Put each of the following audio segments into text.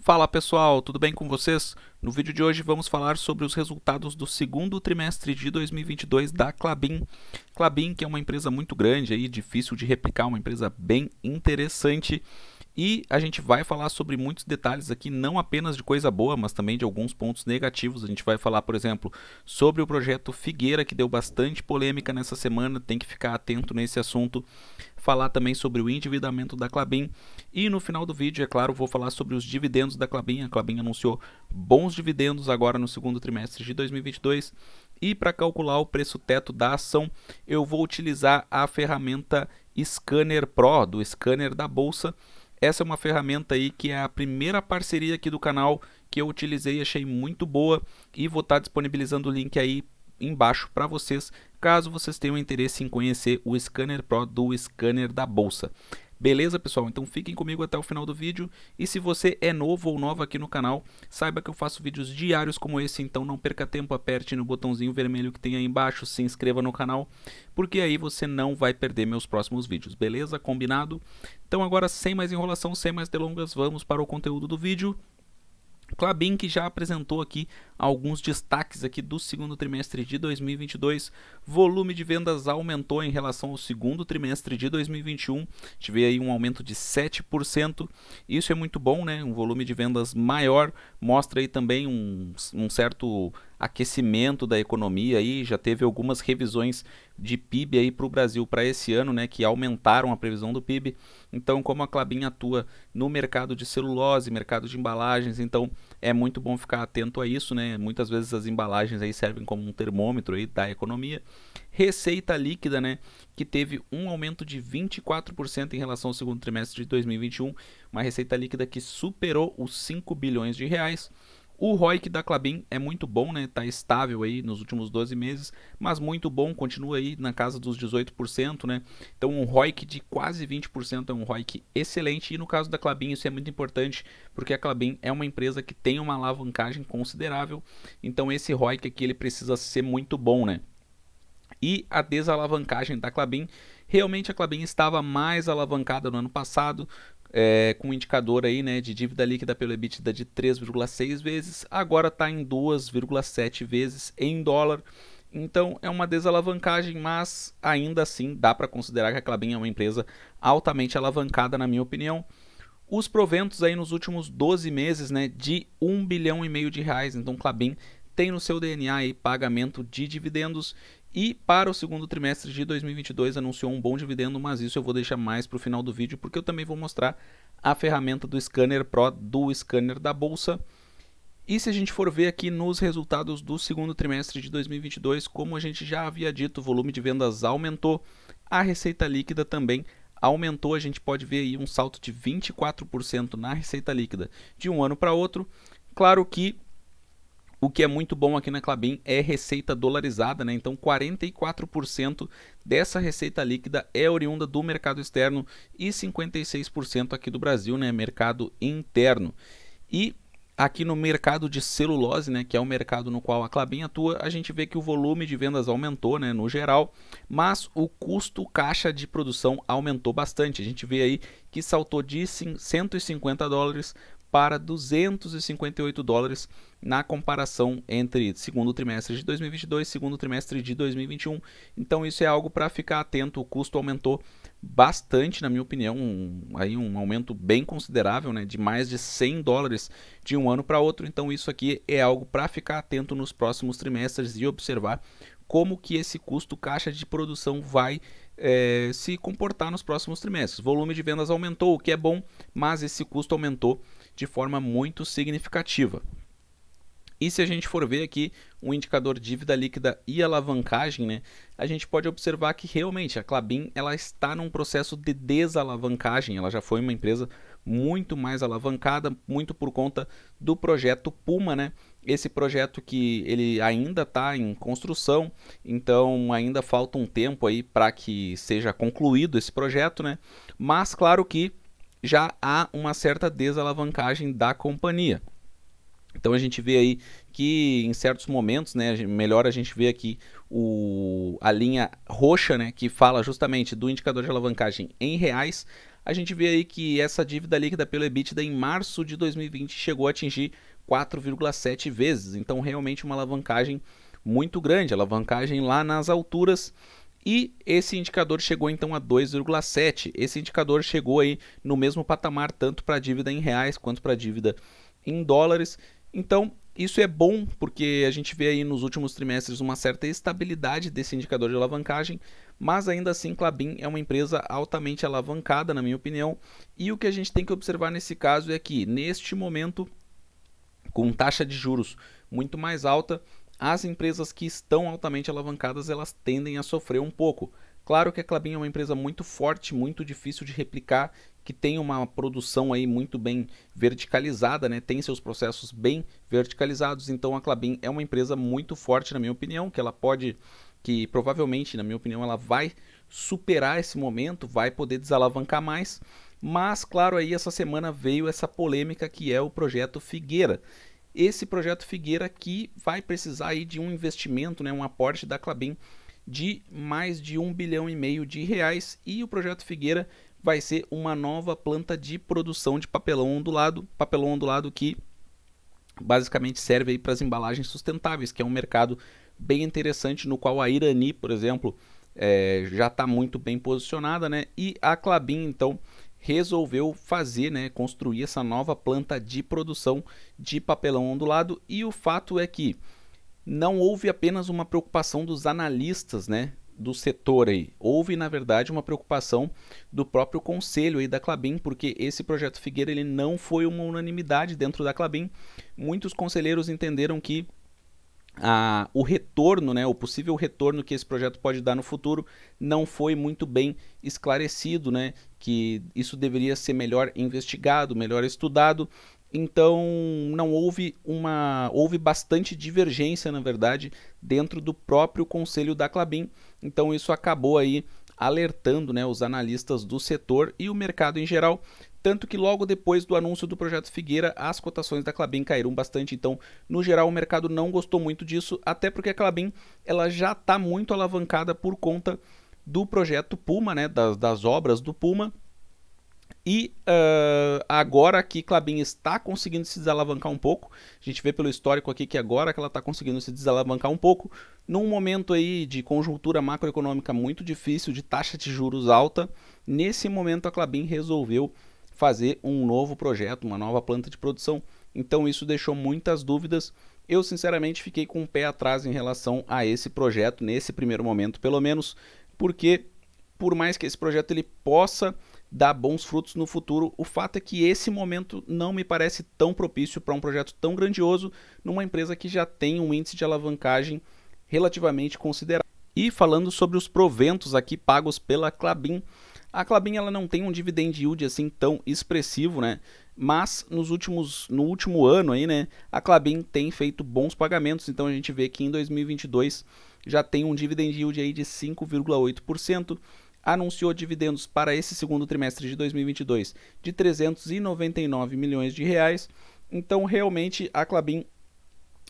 Fala pessoal, tudo bem com vocês? No vídeo de hoje vamos falar sobre os resultados do segundo trimestre de 2022 da Klabin. Klabin, que é uma empresa muito grande, aí, difícil de replicar, uma empresa bem interessante. E a gente vai falar sobre muitos detalhes aqui, não apenas de coisa boa, mas também de alguns pontos negativos. A gente vai falar, por exemplo, sobre o projeto Figueira, que deu bastante polêmica nessa semana, tem que ficar atento nesse assunto. Falar também sobre o endividamento da Klabin. E no final do vídeo, é claro, vou falar sobre os dividendos da Klabin. A Klabin anunciou bons dividendos agora no segundo trimestre de 2022. E para calcular o preço teto da ação, eu vou utilizar a ferramenta Scanner Pro, do scanner da Bolsa. Essa é uma ferramenta aí que é a primeira parceria aqui do canal que eu utilizei, achei muito boa e vou estar disponibilizando o link aí embaixo para vocês, caso vocês tenham interesse em conhecer o Scanner Pro do scanner da Bolsa. Beleza, pessoal? Então fiquem comigo até o final do vídeo e se você é novo ou nova aqui no canal, saiba que eu faço vídeos diários como esse, então não perca tempo, aperte no botãozinho vermelho que tem aí embaixo, se inscreva no canal, porque aí você não vai perder meus próximos vídeos, beleza? Combinado? Então agora, sem mais enrolação, sem mais delongas, vamos para o conteúdo do vídeo. Klabin, que já apresentou aqui alguns destaques aqui do segundo trimestre de 2022, volume de vendas aumentou em relação ao segundo trimestre de 2021, a gente vê aí um aumento de 7%, isso é muito bom, né? Um volume de vendas maior, mostra aí também um certo aquecimento da economia aí, já teve algumas revisões de PIB aí para o Brasil para esse ano, né, que aumentaram a previsão do PIB. Então, como a Klabin atua no mercado de celulose, mercado de embalagens, então é muito bom ficar atento a isso, né? Muitas vezes as embalagens aí servem como um termômetro aí da economia. Receita líquida, né, que teve um aumento de 24% em relação ao segundo trimestre de 2021, uma receita líquida que superou os 5 bilhões de reais. O ROIC da Klabin é muito bom, né? Tá estável aí nos últimos 12 meses, mas muito bom, continua aí na casa dos 18%, né? Então um ROIC de quase 20% é um ROIC excelente e no caso da Klabin isso é muito importante, porque a Klabin é uma empresa que tem uma alavancagem considerável, então esse ROIC aqui ele precisa ser muito bom, né? E a desalavancagem da Klabin, realmente a Klabin estava mais alavancada no ano passado, com um indicador aí, né, de dívida líquida pelo EBITDA de 3,6 vezes, agora está em 2,7 vezes em dólar. Então é uma desalavancagem, mas ainda assim dá para considerar que a Klabin é uma empresa altamente alavancada, na minha opinião. Os proventos aí nos últimos 12 meses, né, de 1,5 bilhão de reais, então Klabin tem no seu DNA aí pagamento de dividendos e para o segundo trimestre de 2022 anunciou um bom dividendo, mas isso eu vou deixar mais para o final do vídeo porque eu também vou mostrar a ferramenta do Scanner Pro do scanner da Bolsa. E se a gente for ver aqui nos resultados do segundo trimestre de 2022, como a gente já havia dito, o volume de vendas aumentou, a receita líquida também aumentou, a gente pode ver aí um salto de 24% na receita líquida de um ano para outro. Claro que o que é muito bom aqui na Klabin é receita dolarizada, né? Então 44% dessa receita líquida é oriunda do mercado externo e 56% aqui do Brasil, né? Mercado interno. E aqui no mercado de celulose, né, que é o mercado no qual a Klabin atua, a gente vê que o volume de vendas aumentou, né, no geral, mas o custo caixa de produção aumentou bastante. A gente vê aí que saltou de 150 dólares para 258 dólares na comparação entre segundo trimestre de 2022 e segundo trimestre de 2021. Então isso é algo para ficar atento, o custo aumentou bastante, na minha opinião, aí um aumento bem considerável, né, de mais de 100 dólares de um ano para outro. Então isso aqui é algo para ficar atento nos próximos trimestres e observar como que esse custo caixa de produção vai se comportar nos próximos trimestres. O volume de vendas aumentou, o que é bom, mas esse custo aumentou de forma muito significativa. E se a gente for ver aqui o indicador dívida líquida e alavancagem, né, a gente pode observar que realmente a Klabin ela está num processo de desalavancagem. Ela já foi uma empresa muito mais alavancada, muito por conta do projeto Puma, né? Esse projeto que ele ainda está em construção, então ainda falta um tempo aí para que seja concluído esse projeto, né? Mas claro que já há uma certa desalavancagem da companhia. Então a gente vê aí que em certos momentos, né, melhor a gente vê aqui a linha roxa, né, que fala justamente do indicador de alavancagem em reais. a gente vê aí que essa dívida líquida pelo EBITDA em março de 2020 chegou a atingir 4,7 vezes, então realmente uma alavancagem muito grande, alavancagem lá nas alturas. E esse indicador chegou então a 2,7. Esse indicador chegou aí no mesmo patamar tanto para a dívida em reais quanto para a dívida em dólares. Então isso é bom porque a gente vê aí nos últimos trimestres uma certa estabilidade desse indicador de alavancagem, mas ainda assim Klabin é uma empresa altamente alavancada, na minha opinião. E o que a gente tem que observar nesse caso é que neste momento, com taxa de juros muito mais alta, as empresas que estão altamente alavancadas, elas tendem a sofrer um pouco. Claro que a Klabin é uma empresa muito forte, muito difícil de replicar, que tem uma produção aí muito bem verticalizada, né? Tem seus processos bem verticalizados, então a Klabin é uma empresa muito forte, na minha opinião, que provavelmente, na minha opinião, ela vai superar esse momento, vai poder desalavancar mais, mas claro, aí essa semana veio essa polêmica que é o projeto Figueira. Esse projeto Figueira que vai precisar aí de um investimento, né, um aporte da Klabin de mais de 1,5 bilhão de reais, e o projeto Figueira vai ser uma nova planta de produção de papelão ondulado que basicamente serve para as embalagens sustentáveis, que é um mercado bem interessante no qual a Irani, por exemplo, já está muito bem posicionada, né? E a Klabin então resolveu fazer, né, construir essa nova planta de produção de papelão ondulado. E o fato é que não houve apenas uma preocupação dos analistas, né, do setor aí, houve na verdade uma preocupação do próprio conselho aí da Klabin, porque esse projeto Figueira ele não foi uma unanimidade dentro da Klabin. Muitos conselheiros entenderam que o retorno, né, o possível retorno que esse projeto pode dar no futuro não foi muito bem esclarecido, né, que isso deveria ser melhor investigado, melhor estudado. Então não houve bastante divergência, na verdade, dentro do próprio conselho da Klabin. Então isso acabou aí alertando, né, os analistas do setor e o mercado em geral. Tanto que logo depois do anúncio do projeto Figueira, as cotações da Klabin caíram bastante. Então, no geral, o mercado não gostou muito disso, até porque a Klabin ela já está muito alavancada por conta do projeto Puma, né, das obras do Puma. E agora que Klabin está conseguindo se desalavancar um pouco, a gente vê pelo histórico aqui que agora que ela está conseguindo se desalavancar um pouco, num momento aí de conjuntura macroeconômica muito difícil, de taxa de juros alta, nesse momento a Klabin resolveu fazer um novo projeto, uma nova planta de produção. Então isso deixou muitas dúvidas. Eu sinceramente fiquei com o pé atrás em relação a esse projeto, nesse primeiro momento pelo menos, porque por mais que esse projeto ele possa dar bons frutos no futuro, o fato é que esse momento não me parece tão propício para um projeto tão grandioso numa empresa que já tem um índice de alavancagem relativamente considerável. E falando sobre os proventos aqui pagos pela Klabin, a Klabin ela não tem um dividend yield assim tão expressivo, né? Mas no último ano aí, né, a Klabin tem feito bons pagamentos. Então a gente vê que em 2022 já tem um dividend yield aí de 5,8%. Anunciou dividendos para esse segundo trimestre de 2022 de 399 milhões de reais. Então realmente a Klabin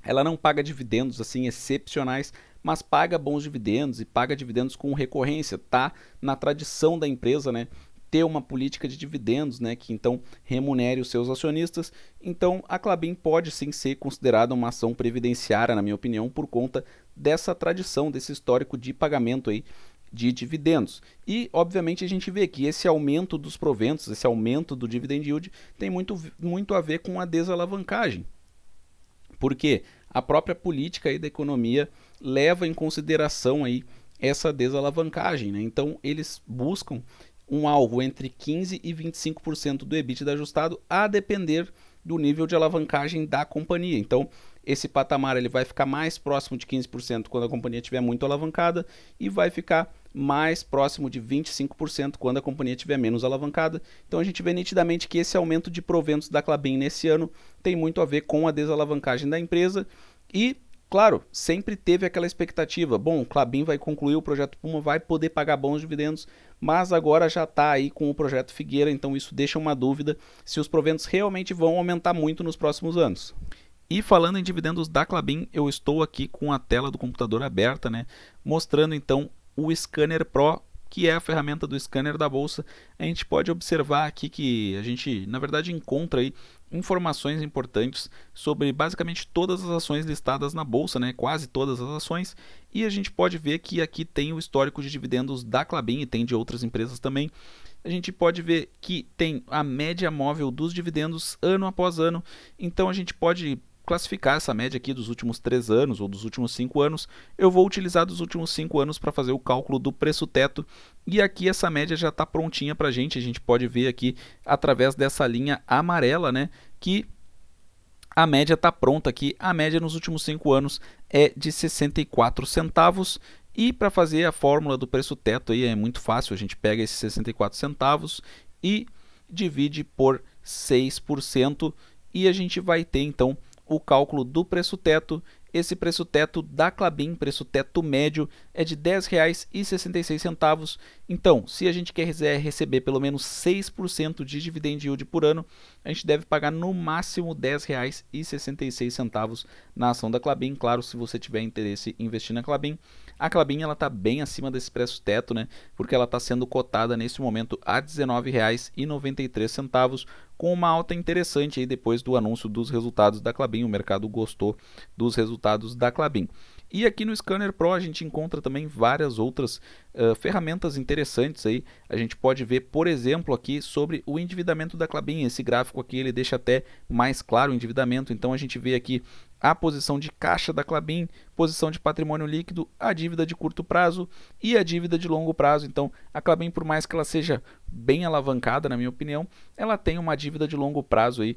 ela não paga dividendos assim excepcionais, mas paga bons dividendos e paga dividendos com recorrência. Tá na tradição da empresa, né, ter uma política de dividendos, né, que então remunere os seus acionistas. Então a Klabin pode sim ser considerada uma ação previdenciária, na minha opinião, por conta dessa tradição, desse histórico de pagamento aí de dividendos. E obviamente a gente vê que esse aumento dos proventos, esse aumento do dividend yield tem muito a ver com a desalavancagem, porque a própria política aí da economia leva em consideração aí essa desalavancagem, né? Então eles buscam um alvo entre 15% e 25% do EBITDA ajustado, a depender do nível de alavancagem da companhia. Então esse patamar ele vai ficar mais próximo de 15% quando a companhia estiver muito alavancada e vai ficar mais próximo de 25% quando a companhia estiver menos alavancada. Então a gente vê nitidamente que esse aumento de proventos da Klabin nesse ano tem muito a ver com a desalavancagem da empresa. E, claro, sempre teve aquela expectativa, bom, o Klabin vai concluir o projeto Puma, vai poder pagar bons dividendos, mas agora já está aí com o projeto Figueira, então isso deixa uma dúvida se os proventos realmente vão aumentar muito nos próximos anos. E falando em dividendos da Klabin, eu estou aqui com a tela do computador aberta, né, mostrando então o Scanner Pro, que é a ferramenta do scanner da bolsa, a gente pode observar aqui que a gente, na verdade, encontra aí informações importantes sobre basicamente todas as ações listadas na bolsa, né? Quase todas as ações, e a gente pode ver que aqui tem o histórico de dividendos da Klabin e tem de outras empresas também. A gente pode ver que tem a média móvel dos dividendos ano após ano, então a gente pode classificar essa média aqui dos últimos 3 anos ou dos últimos 5 anos. Eu vou utilizar dos últimos 5 anos para fazer o cálculo do preço teto, e aqui essa média já está prontinha para a gente pode ver aqui através dessa linha amarela, né, que a média está pronta aqui. A média nos últimos 5 anos é de 64 centavos. E para fazer a fórmula do preço teto aí é muito fácil, a gente pega esses 64 centavos e divide por 6%, e a gente vai ter então o cálculo do preço teto. Esse preço teto da Klabin, preço teto médio, é de R$ 10,66. Então, se a gente quiser receber pelo menos 6% de dividend yield por ano, a gente deve pagar no máximo R$ 10,66 na ação da Klabin. Claro, se você tiver interesse em investir na Klabin. A Klabin está bem acima desse preço teto, né? Porque ela está sendo cotada nesse momento a R$ 19,93, com uma alta interessante aí depois do anúncio dos resultados da Klabin. O mercado gostou dos resultados da Klabin. E aqui no Scanner Pro a gente encontra também várias outras ferramentas interessantes aí. A gente pode ver, por exemplo, aqui sobre o endividamento da Klabin. Esse gráfico aqui ele deixa até mais claro o endividamento. Então a gente vê aqui a posição de caixa da Klabin, posição de patrimônio líquido, a dívida de curto prazo e a dívida de longo prazo. Então a Klabin, por mais que ela seja bem alavancada, na minha opinião, ela tem uma dívida de longo prazo aí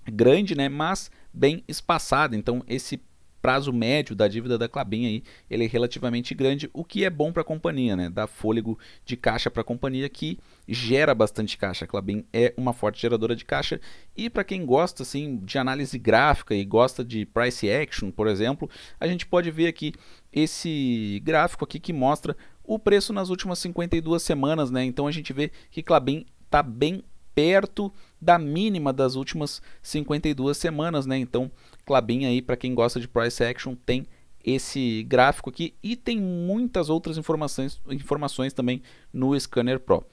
grande, né, mas bem espaçada. Então esse prazo médio da dívida da Klabin aí, ele é relativamente grande, o que é bom para a companhia, né? Dá fôlego de caixa para a companhia, que gera bastante caixa. A Klabin é uma forte geradora de caixa, e para quem gosta assim de análise gráfica e gosta de price action, por exemplo, a gente pode ver aqui esse gráfico aqui que mostra o preço nas últimas 52 semanas, né? Então a gente vê que Klabin está bem perto da mínima das últimas 52 semanas, né? Então, Klabin aí, para quem gosta de price action, tem esse gráfico aqui, e tem muitas outras informações também no Scanner Pro.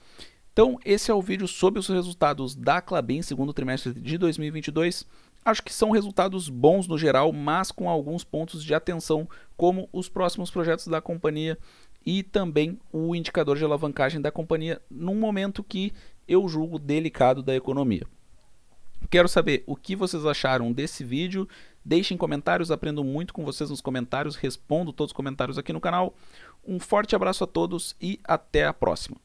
Então, esse é o vídeo sobre os resultados da Klabin segundo trimestre de 2022. Acho que são resultados bons no geral, mas com alguns pontos de atenção, como os próximos projetos da companhia e também o indicador de alavancagem da companhia, num momento que eu julgo delicado da economia. Quero saber o que vocês acharam desse vídeo. Deixem comentários, aprendo muito com vocês nos comentários, respondo todos os comentários aqui no canal. Um forte abraço a todos e até a próxima.